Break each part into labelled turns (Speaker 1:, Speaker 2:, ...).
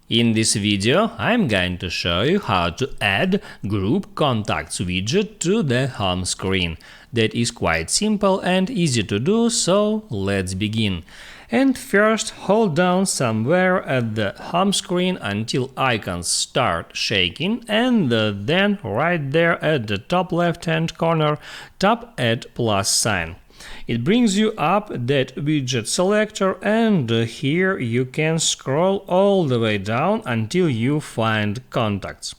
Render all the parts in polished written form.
Speaker 1: In this video, I'm going to show you how to add Group Contacts widget to the home screen. That is quite simple and easy to do, so let's begin. And first, hold down somewhere at the home screen until icons start shaking, and then right there at the top left-hand corner, tap Add plus sign. It brings you up that widget selector, and here you can scroll all the way down until you find Contacts.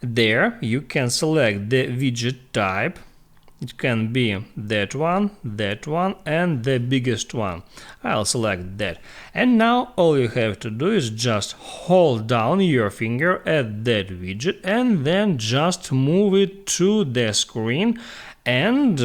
Speaker 1: There you can select the widget type. It can be that one, and the biggest one. I'll select that. And now all you have to do is just hold down your finger at that widget and then just move it to the screen. And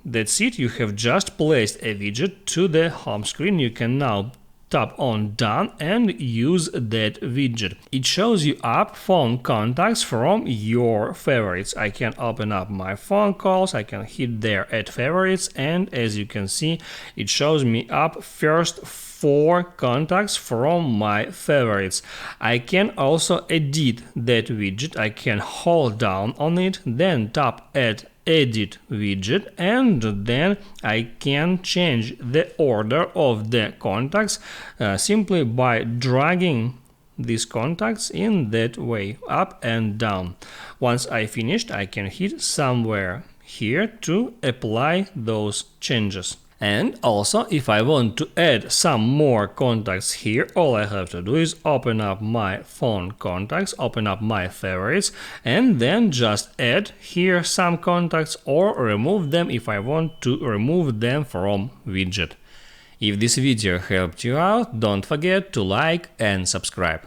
Speaker 1: that's it, you have just placed a widget to the home screen. You can now tap on Done and use that widget. It shows you up phone contacts from your favorites. I can open up my phone calls, I can hit there Add Favorites, and as you can see, it shows me up first 4 contacts from my favorites. I can also edit that widget. I can hold down on it, then tap Add Edit widget, and then I can change the order of the contacts simply by dragging these contacts in that way, up and down. Once I finished, I can hit somewhere here to apply those changes. And also, if I want to add some more contacts here, all I have to do is open up my phone contacts, open up my favorites, and then just add here some contacts or remove them if I want to remove them from widget. If this video helped you out, don't forget to like and subscribe.